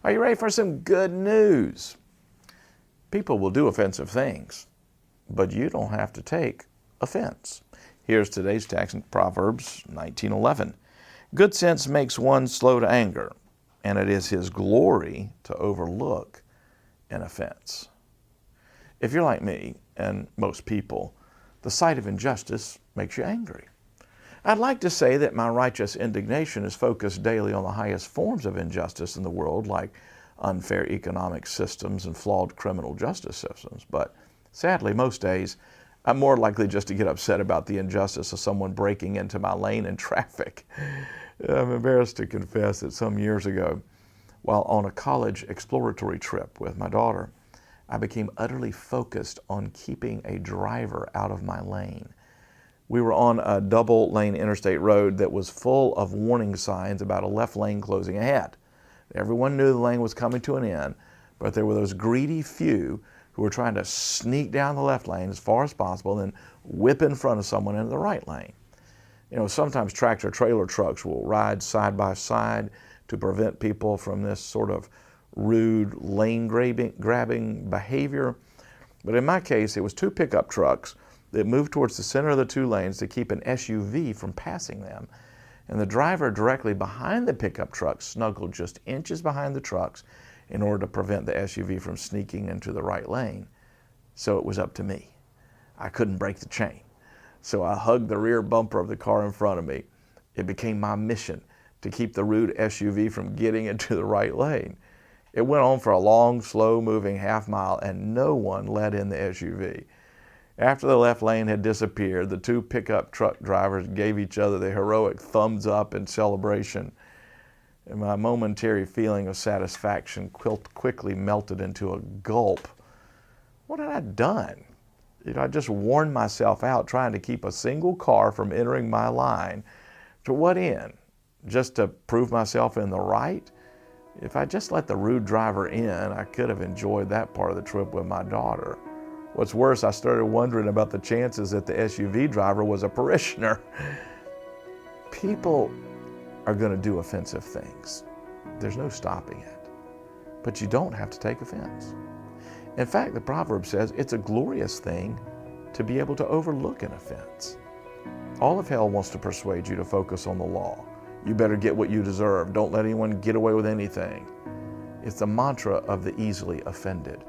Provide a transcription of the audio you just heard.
Are you ready for some good news? People will do offensive things, but you don't have to take offense. Here's today's text in Proverbs 19:11. Good sense makes one slow to anger, and it is his glory to overlook an offense. If you're like me, and most people, the sight of injustice makes you angry. I'd like to say that my righteous indignation is focused daily on the highest forms of injustice in the world, like unfair economic systems and flawed criminal justice systems. But sadly, most days, I'm more likely just to get upset about the injustice of someone breaking into my lane in traffic. I'm embarrassed to confess that some years ago, while on a college exploratory trip with my daughter, I became utterly focused on keeping a driver out of my lane. We were on a double-lane interstate road that was full of warning signs about a left lane closing ahead. Everyone knew the lane was coming to an end, but there were those greedy few who were trying to sneak down the left lane as far as possible and then whip in front of someone into the right lane. You know, sometimes tractor-trailer trucks will ride side by side to prevent people from this sort of rude lane-grabbing behavior. But in my case, it was two pickup trucks that moved towards the center of the two lanes to keep an SUV from passing them. And the driver directly behind the pickup truck snuggled just inches behind the trucks in order to prevent the SUV from sneaking into the right lane. So it was up to me. I couldn't break the chain. So I hugged the rear bumper of the car in front of me. It became my mission to keep the rude SUV from getting into the right lane. It went on for a long, slow-moving half mile, and no one let in the SUV. After the left lane had disappeared, the two pickup truck drivers gave each other the heroic thumbs up in celebration. And my momentary feeling of satisfaction quickly melted into a gulp. What had I done? I just worn myself out trying to keep a single car from entering my line. To what end? Just to prove myself in the right? If I just let the rude driver in, I could have enjoyed that part of the trip with my daughter. What's worse, I started wondering about the chances that the SUV driver was a parishioner. People are going to do offensive things. There's no stopping it. But you don't have to take offense. In fact, the proverb says it's a glorious thing to be able to overlook an offense. All of hell wants to persuade you to focus on the law. You better get what you deserve. Don't let anyone get away with anything. It's the mantra of the easily offended.